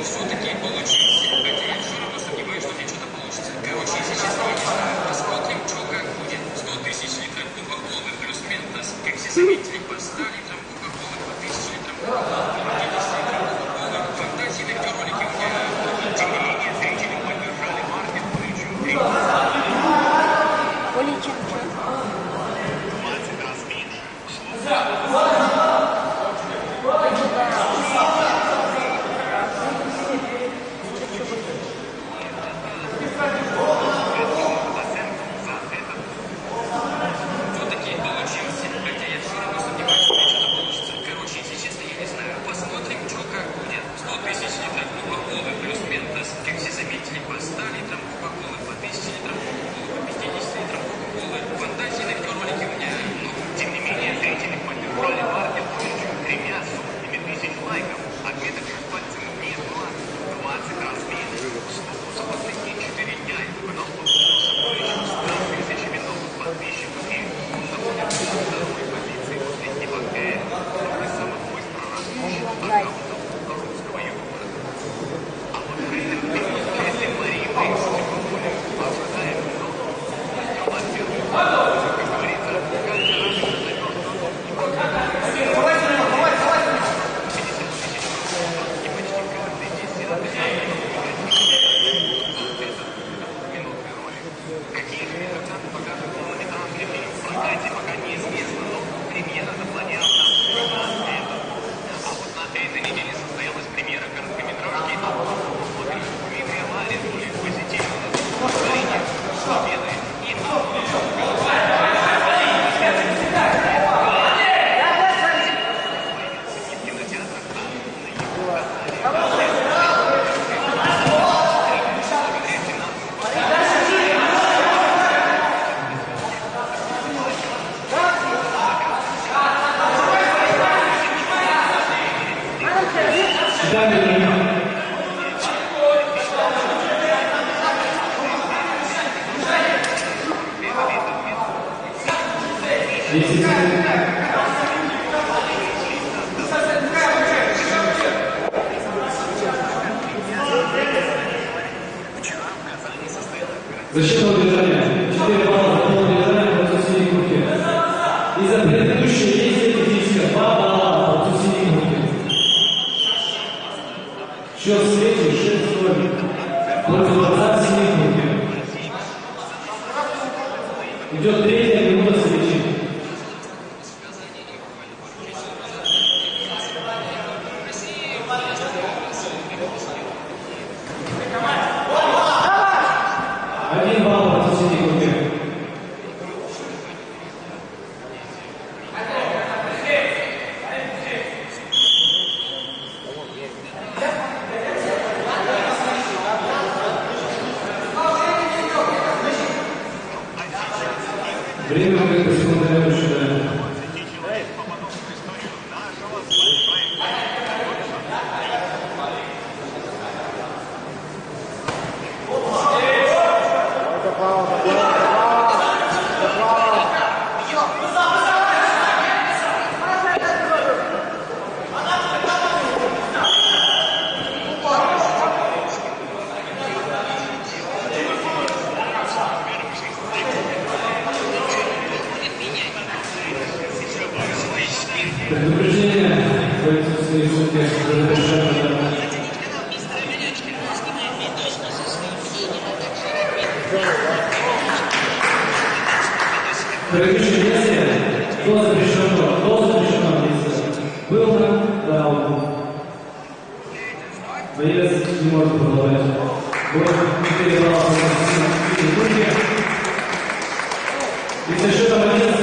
все-таки получился. Хотя я все равно сомневаюсь, что у меня что-то получится. Короче, если честно, я не знаю. Посмотрим, что как будет. 100 тысяч литров Кока-Колы плюс Ментос. Как все заметили, по 100 литрам Кока-Колы, по 1000 литрам Кока-Колы, по 50 литрам Кока-Колы. Фантазии на видеоролике у меня. Тем не менее, зрители поддержали маркет более чем 3. Более чем 20 раз меньше. Все-таки получился. Хотя я все равно сомневаюсь, что у меня что-то получится. Короче, если честно, я не знаю. Посмотрим, что как будет. 100 тысяч литров Кока-Колы плюс Ментос. Как все заметили, по 100 литрам Кока-Колы, по 1000 литрам Кока-Колы, по 50 литрам Кока-Колы. Фантазии на видеоролике у меня. Но, тем не менее, зрители поддержали маркет более чем 3 тысяч лайков. Отметок с пальцем не было. 20 раз меньше. За последние 4 дня его канал пополнился более чем 100 тысячами новых подписчиков. И он находится на второй позиции после ТикТока. Это самый быстро растущий аккаунт русского ютуба. А вот если Марии Вейс Кока-Коле ожидаем много. Ждем от первых планов, как говорится, каждый раз это Какие же результаты покажет полнометражный фильм в прокате, пока неизвестно, но премьера запланирована на лето. А вот на этой неделе состоялась премьера короткометражки «Смотришь» Дмитрия Ларина, более позитивного настроения, победы и в кинотеатрах, а на YouTube-канале. Защитного движения. 4 балла за полное движение против синей куртки. И за предыдущие действия физическое 2 балла против синей куртки. Счет встречи 6-0 против 20 синей куртки. Идет 3-я минута встречи. Время как секунда считаем. Предупреждение, бойцов своей сутки, разрешено. Предыдущее действие до запрещенного действия был нокдаун. Боец не может продолжать. Бой 4 балла в руки. И за счетом 11